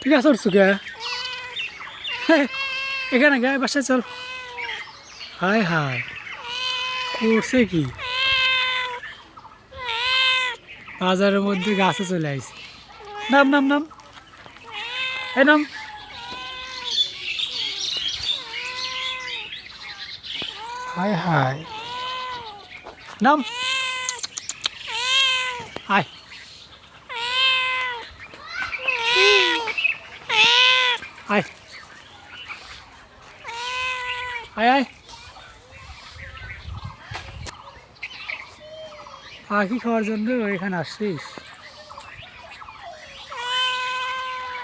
ঠিক আছে উঠছো কে এখানে গায়ে বাসায় চল হায় হায় করছে কি বাজারের মধ্যে গাছে চলে আইছে নাম নাম নাম এই নাম হায় হায় নাম আয় আয় আয় আয় পাখি খাওয়ার জন্য এখানে আসছিস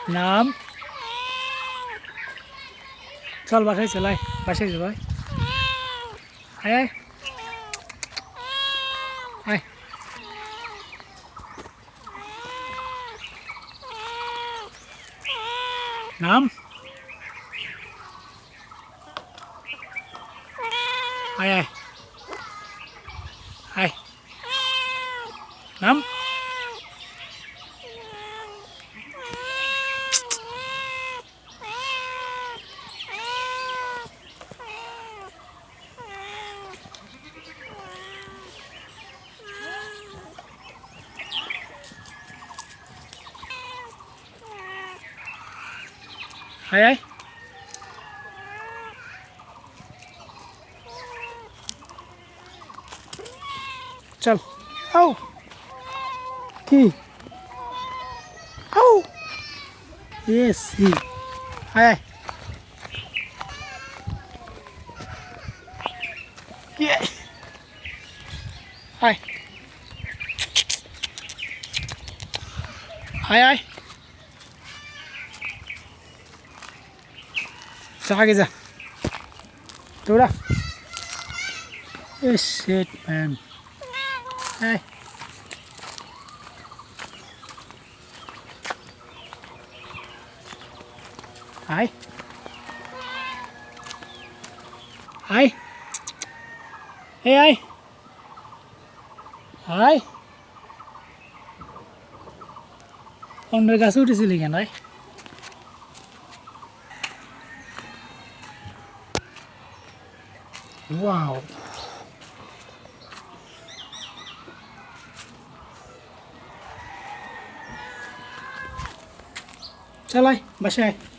নাম চল বাসায় চল আয় বাসায় চল আয় আয় আয় আয় নাম আয় আয় আয় নাম আয় আয় চল আও কি আও এসি আয় আয় কি আয় আয় আয় যা আগে যা দৌড়া এ শিট ম্যান আয় আয় আয় এই আয় আয় অন্য গাছে উঠেছিলি কেন আয় ওয়াও চল আয় বাসায় আয়